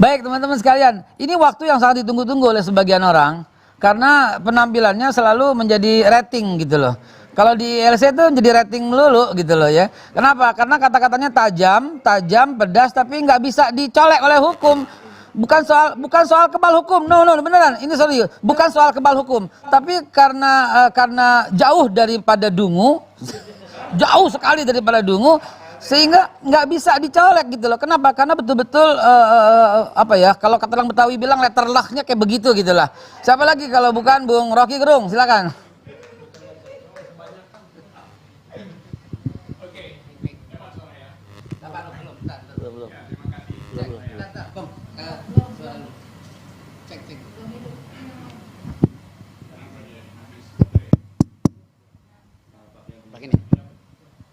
Baik teman-teman sekalian, ini waktu yang sangat ditunggu-tunggu oleh sebagian orang karena penampilannya selalu menjadi rating gitu loh. Kalau di LC itu jadi rating melulu gitu loh ya. Kenapa? Karena kata-katanya tajam, pedas, tapi nggak bisa dicolek oleh hukum. Bukan soal kebal hukum, no beneran. Ini serius. Bukan soal kebal hukum, tapi karena jauh daripada dungu, jauh sekali daripada dungu. Sehingga nggak bisa dicolek gitu loh. Kenapa? Karena betul-betul apa ya? Kalau kata orang Betawi bilang letter luck-nya kayak begitu gitulah. Siapa lagi kalau bukan Bung Rocky Gerung? Silakan.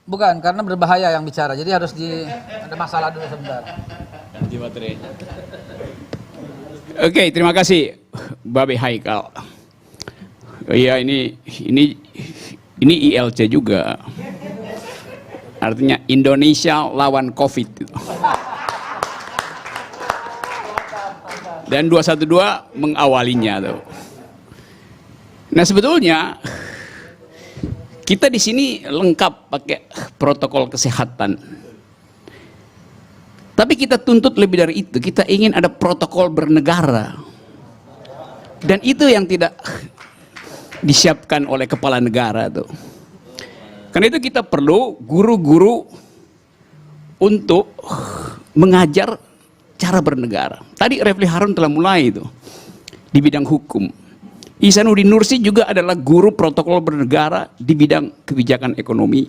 Bukan, karena berbahaya yang bicara. Jadi harus ada masalah dulu sebentar. Ganti baterai. Oke, terima kasih Babe Haikal. Iya, ini ILC juga. Artinya Indonesia lawan Covid. Dan 212 mengawalinya tuh. Nah, sebetulnya kita di sini lengkap pakai protokol kesehatan. Tapi kita tuntut lebih dari itu. Kita ingin ada protokol bernegara. Dan itu yang tidak disiapkan oleh kepala negara tuh. Karena itu kita perlu guru-guru untuk mengajar cara bernegara. Tadi Refli Harun telah mulai itu di bidang hukum. Ihsanuddin Nursi juga adalah guru protokol bernegara di bidang kebijakan ekonomi.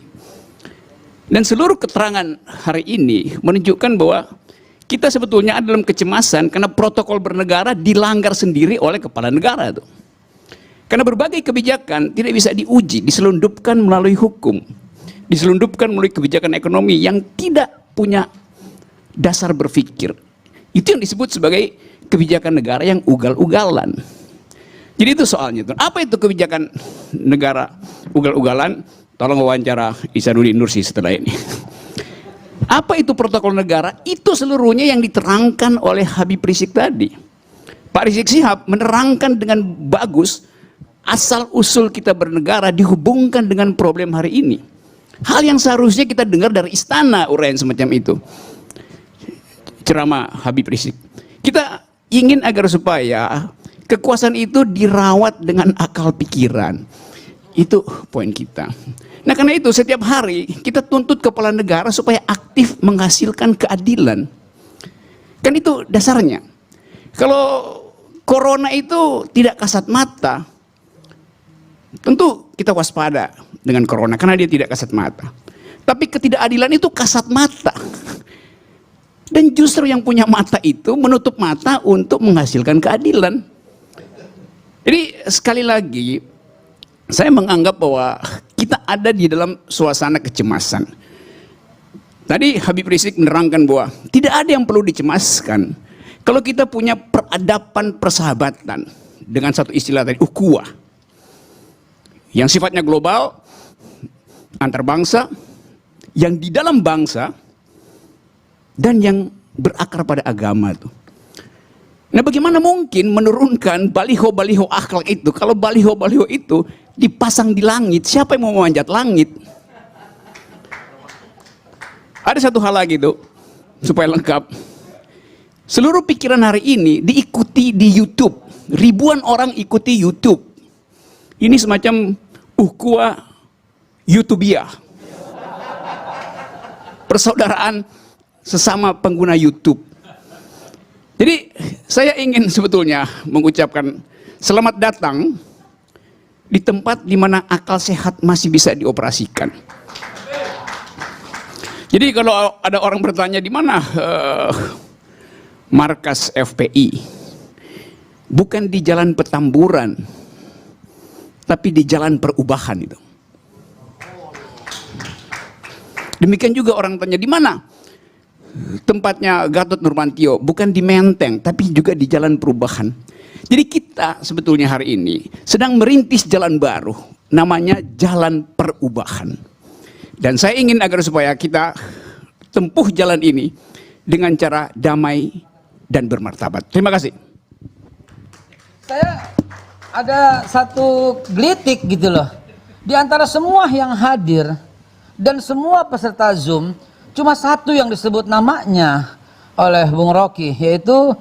Dan seluruh keterangan hari ini menunjukkan bahwa kita sebetulnya ada dalam kecemasan karena protokol bernegara dilanggar sendiri oleh kepala negara tuh. Karena berbagai kebijakan tidak bisa diuji, diselundupkan melalui hukum, diselundupkan melalui kebijakan ekonomi yang tidak punya dasar berpikir. Itu yang disebut sebagai kebijakan negara yang ugal-ugalan. Jadi itu soalnya tuh. Apa itu kebijakan negara ugal-ugalan? Tolong wawancara Ihsanuddin Nursi setelah ini. Apa itu protokol negara? Itu seluruhnya yang diterangkan oleh Habib Rizik tadi. Pak Rizik Sihab menerangkan dengan bagus asal usul kita bernegara dihubungkan dengan problem hari ini. Hal yang seharusnya kita dengar dari istana uraian semacam itu. Ceramah Habib Rizik. Kita ingin agar supaya kekuasaan itu dirawat dengan akal pikiran. Itu poin kita. Nah, karena itu setiap hari kita tuntut kepala negara supaya aktif menghasilkan keadilan. Kan itu dasarnya. Kalau corona itu tidak kasat mata, tentu kita waspada dengan corona karena dia tidak kasat mata. Tapi ketidakadilan itu kasat mata. Dan justru yang punya mata itu menutup mata untuk menghasilkan keadilan. Jadi sekali lagi saya menganggap bahwa kita ada di dalam suasana kecemasan. Tadi Habib Rizik menerangkan bahwa tidak ada yang perlu dicemaskan. Kalau kita punya peradaban persahabatan dengan satu istilah tadi, ukhuwah, yang sifatnya global, antar bangsa, yang di dalam bangsa, dan yang berakar pada agama tuh. Nah, bagaimana mungkin menurunkan baliho-baliho akhlak itu kalau baliho-baliho itu dipasang di langit? Siapa yang mau memanjat langit? Ada satu hal lagi tuh supaya lengkap. Seluruh pikiran hari ini diikuti di YouTube. Ribuan orang ikuti YouTube. Ini semacam ukhuwah YouTubiah. Persaudaraan sesama pengguna YouTube. Jadi saya ingin sebetulnya mengucapkan selamat datang di tempat di mana akal sehat masih bisa dioperasikan. Jadi kalau ada orang bertanya di mana markas FPI, bukan di Jalan Petamburan, tapi di Jalan Perubahan itu. Demikian juga orang tanya di mana tempatnya Gatot Nurmantio, bukan di Menteng tapi juga di Jalan Perubahan. Jadi kita sebetulnya hari ini sedang merintis jalan baru, namanya Jalan Perubahan. Dan saya ingin agar supaya kita tempuh jalan ini dengan cara damai, dan bermartabat. Terima kasih. Saya ada satu gelitik gitu loh. Di antara semua yang hadir dan semua peserta Zoom, cuma satu yang disebut namanya oleh Bung Rocky, yaitu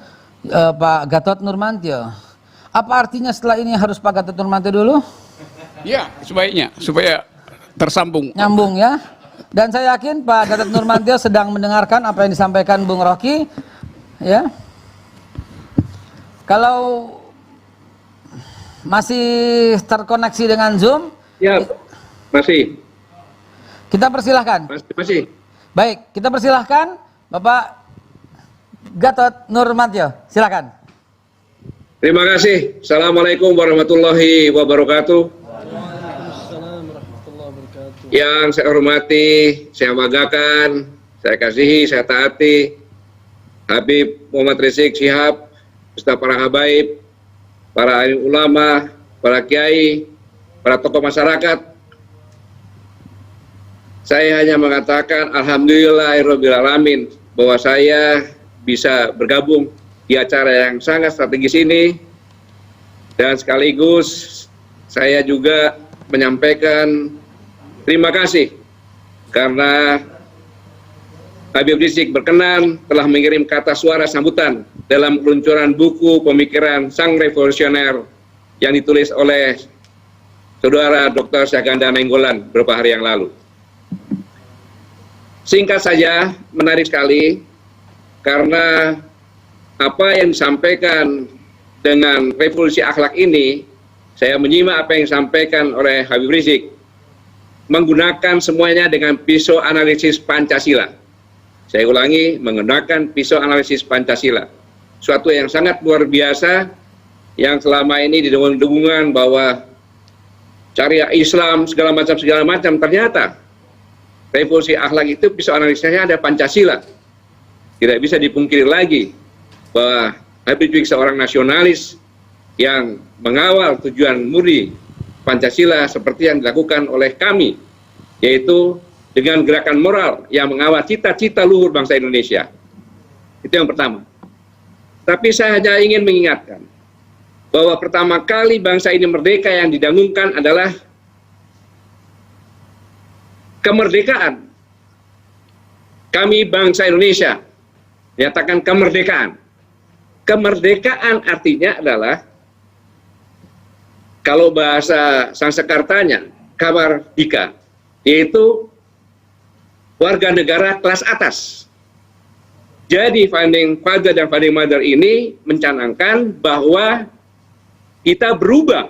Pak Gatot Nurmantio. Apa artinya setelah ini harus Pak Gatot Nurmantio dulu? Ya, sebaiknya supaya tersambung. Nyambung ya. Dan saya yakin Pak Gatot Nurmantio sedang mendengarkan apa yang disampaikan Bung Rocky. Ya. Kalau masih terkoneksi dengan Zoom? Ya, masih. Kita persilahkan. Masih. Baik, kita persilahkan Bapak Gatot Nurmantio. Silakan. Terima kasih. Assalamualaikum warahmatullahi wabarakatuh. Yang saya hormati, saya banggakan, saya kasihi, saya taati Habib Muhammad Rizik Syihab, beserta para habaib, para alim ulama, para kiai, para tokoh masyarakat. Saya hanya mengatakan alhamdulillahirabbil alamin bahwa saya bisa bergabung di acara yang sangat strategis ini, dan sekaligus saya juga menyampaikan terima kasih karena Habib Rizik berkenan telah mengirim kata suara sambutan dalam peluncuran buku pemikiran Sang Revolusioner yang ditulis oleh Saudara Dr. Syahganda Nainggolan beberapa hari yang lalu. Singkat saja, menarik sekali karena apa yang disampaikan dengan revolusi akhlak ini, saya menyimak apa yang disampaikan oleh Habib Rizik, menggunakan semuanya dengan pisau analisis Pancasila. Saya ulangi, menggunakan pisau analisis Pancasila. Suatu yang sangat luar biasa, yang selama ini didengung-dengungan bahwa syariah Islam segala macam, ternyata revolusi akhlak itu pisau analisisnya ada Pancasila. Tidak bisa dipungkiri lagi bahwa Habib Rizik seorang nasionalis yang mengawal tujuan murni Pancasila seperti yang dilakukan oleh kami, yaitu dengan gerakan moral yang mengawal cita-cita luhur bangsa Indonesia. Itu yang pertama. Tapi saya hanya ingin mengingatkan bahwa pertama kali bangsa ini merdeka yang didengungkan adalah kemerdekaan. Kami bangsa Indonesia menyatakan kemerdekaan. Kemerdekaan artinya adalah, kalau bahasa Sanskertanya, kamardika, yaitu warga negara kelas atas. Jadi founding father dan founding mother ini mencanangkan bahwa kita berubah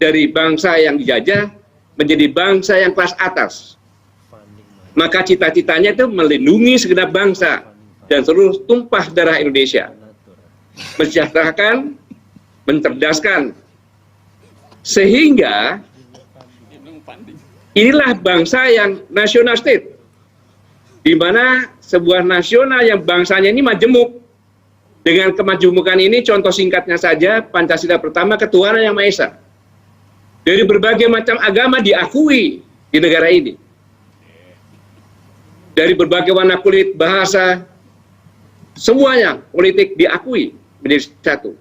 dari bangsa yang dijajah menjadi bangsa yang kelas atas. Maka cita-citanya itu melindungi segenap bangsa dan seluruh tumpah darah Indonesia. Mensejahterakan, mencerdaskan, sehingga inilah bangsa yang national state, di mana sebuah nasional yang bangsanya ini majemuk. Dengan kemajemukan ini, contoh singkatnya saja, Pancasila pertama, ketuhanan yang Maha Esa. Dari berbagai macam agama diakui di negara ini. Dari berbagai warna kulit, bahasa, semuanya politik diakui menjadi satu.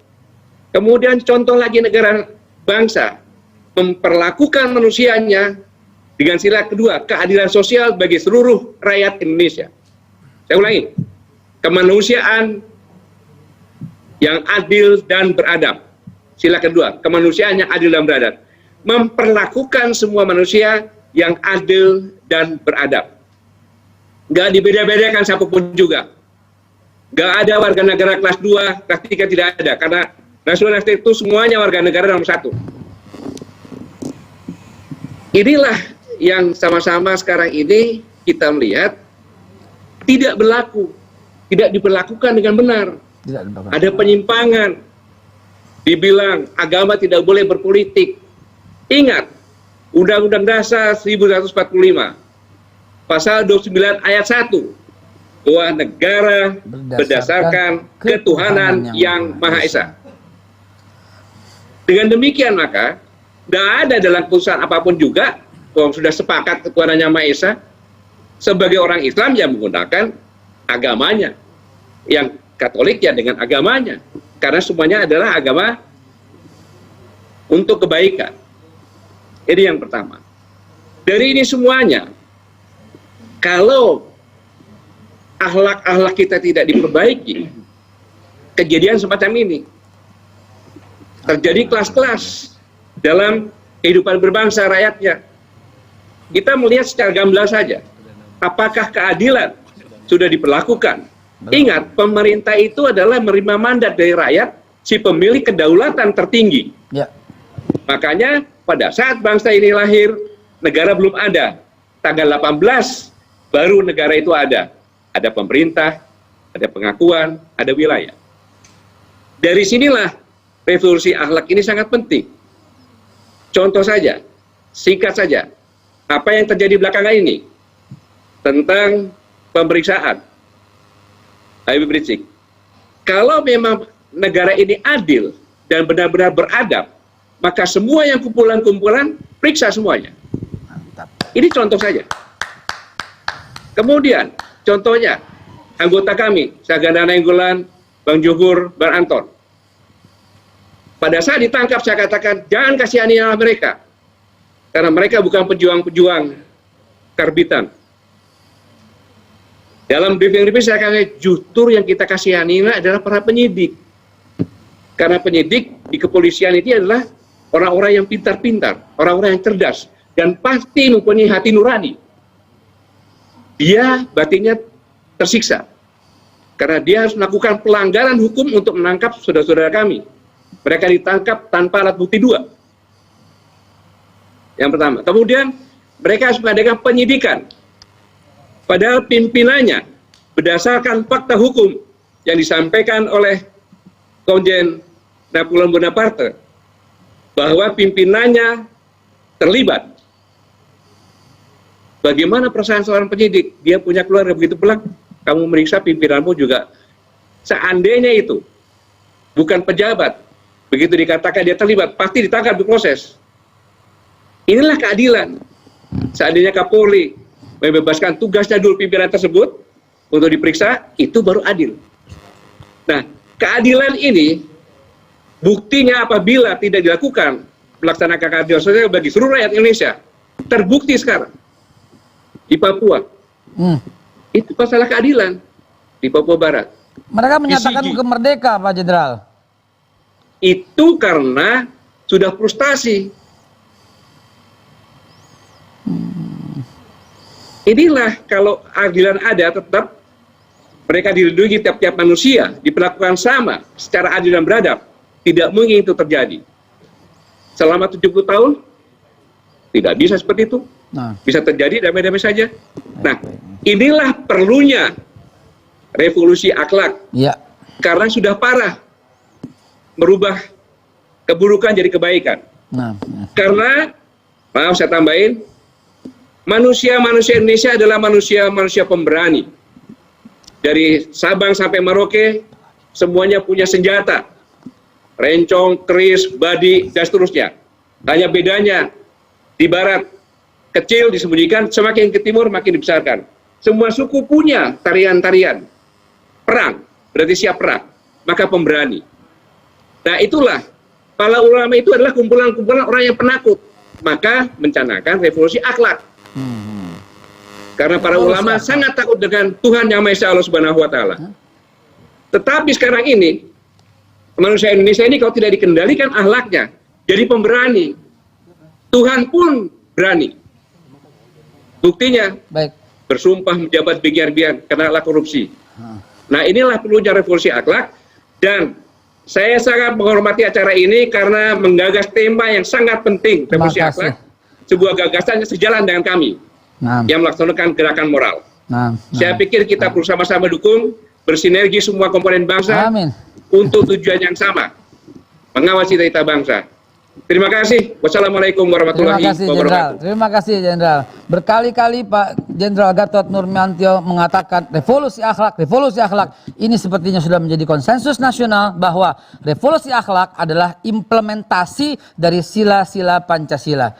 Kemudian contoh lagi negara bangsa memperlakukan manusianya dengan sila kedua, keadilan sosial bagi seluruh rakyat Indonesia. Saya ulangi, kemanusiaan yang adil dan beradab. Sila kedua, kemanusiaan yang adil dan beradab. Memperlakukan semua manusia yang adil dan beradab. Nggak dibeda-bedakan siapapun juga. Nggak ada warga negara kelas 2, kelas 3, tidak ada. Karena nasionalis itu semuanya warga negara nomor 1. Inilah yang sama-sama sekarang ini kita melihat tidak berlaku, tidak diperlakukan dengan benar. Ada penyimpangan. Dibilang agama tidak boleh berpolitik. Ingat, Undang-Undang Dasar 1945, Pasal 29 ayat 1, bahwa negara berdasarkan ketuhanan yang Maha Esa. Dengan demikian maka, tidak ada dalam keputusan apapun juga, kalau sudah sepakat ketuhanan yang Maha Esa, sebagai orang Islam yang menggunakan agamanya, yang Katolik ya dengan agamanya, karena semuanya adalah agama untuk kebaikan. Ini yang pertama. Dari ini semuanya, kalau akhlak-akhlak kita tidak diperbaiki, kejadian semacam ini terjadi kelas-kelas dalam kehidupan berbangsa rakyatnya. Kita melihat secara gamblang saja, apakah keadilan sudah diperlakukan. Ingat, pemerintah itu adalah menerima mandat dari rakyat, si pemilik kedaulatan tertinggi. Ya. Makanya pada saat bangsa ini lahir, negara belum ada. Tanggal 18 baru negara itu ada. Ada pemerintah, ada pengakuan, ada wilayah. Dari sinilah revolusi akhlak ini sangat penting. Contoh saja, singkat saja, apa yang terjadi belakangan ini tentang pemeriksaan Habib Rizik. Kalau memang negara ini adil dan benar-benar beradab, maka semua yang kumpulan-kumpulan periksa semuanya. Mantap. Ini contoh saja. Kemudian, contohnya, anggota kami, Saganda Nainggolan, Bang Johur, Bang Anton. Pada saat ditangkap, saya katakan, jangan kasihanilah mereka. Karena mereka bukan pejuang-pejuang karbitan. Dalam briefing-briefing saya katakan, justru yang kita kasihani adalah para penyidik. Karena penyidik di kepolisian itu adalah orang-orang yang pintar-pintar, orang-orang yang cerdas, dan pasti mempunyai hati nurani. Dia batinnya tersiksa. Karena dia harus melakukan pelanggaran hukum untuk menangkap saudara-saudara kami. Mereka ditangkap tanpa alat bukti 2. Yang pertama. Kemudian mereka harus mengadakan penyidikan. Padahal pimpinannya berdasarkan fakta hukum yang disampaikan oleh Komjen Napoleon Bonaparte bahwa pimpinannya terlibat. Bagaimana perasaan seorang penyidik? Dia punya keluarga begitu pulang, kamu meriksa pimpinanmu juga. Seandainya itu bukan pejabat, begitu dikatakan dia terlibat, pasti ditangkap, diproses. Inilah keadilan. Seandainya Kapolri membebaskan tugasnya dulu pimpinan tersebut untuk diperiksa, itu baru adil. Nah, keadilan ini buktinya apabila tidak dilakukan melaksanakan keadilan sosial bagi seluruh rakyat Indonesia, terbukti sekarang di Papua. Itu masalah keadilan di Papua Barat. Mereka menyatakan Di Sigi. merdeka, Pak Jenderal. Itu karena sudah frustasi. Inilah kalau keadilan ada, tetap mereka dilindungi tiap-tiap manusia, diperlakukan sama secara adil dan beradab. Tidak mungkin itu terjadi. Selama 70 tahun, tidak bisa seperti itu. Nah, Bisa terjadi damai-damai saja. Nah, inilah perlunya revolusi akhlak. ya. Karena sudah parah merubah keburukan jadi kebaikan. Nah, Karena, maaf saya tambahin, manusia-manusia Indonesia adalah manusia-manusia pemberani. Dari Sabang sampai Merauke, semuanya punya senjata. Rencong, keris, badi, dan seterusnya. Hanya bedanya, di barat kecil disembunyikan, semakin ke timur makin dibesarkan. Semua suku punya tarian-tarian. Perang, berarti siap perang. Maka pemberani. Nah itulah, para ulama itu adalah kumpulan-kumpulan orang yang penakut. Maka mencanangkan revolusi akhlak. Karena para ulama sangat takut dengan Tuhan Yang Maha Esa Allah Subhanahu wa Ta'ala. Tetapi sekarang ini, manusia Indonesia ini kalau tidak dikendalikan akhlaknya, jadi pemberani. Tuhan pun berani. Buktinya, baik. bersumpah menjabat biar-biar karena korupsi. Nah inilah perlunya revolusi akhlak, dan saya sangat menghormati acara ini karena menggagas tema yang sangat penting, revolusi Terima kasih. akhlak. Sebuah gagasan yang sejalan dengan kami Nah, yang melaksanakan gerakan moral. nah, Saya pikir kita perlu sama-sama dukung, bersinergi semua komponen bangsa amin. untuk tujuan yang sama, mengawal cita-cita bangsa. Terima kasih. Wassalamualaikum Terima warahmatullahi kasih Jenderal. wabarakatuh. Terima kasih Jenderal. Berkali-kali Pak Jenderal Gatot Nurmantio mengatakan revolusi akhlak, revolusi akhlak. Ini sepertinya sudah menjadi konsensus nasional bahwa revolusi akhlak adalah implementasi dari sila-sila Pancasila.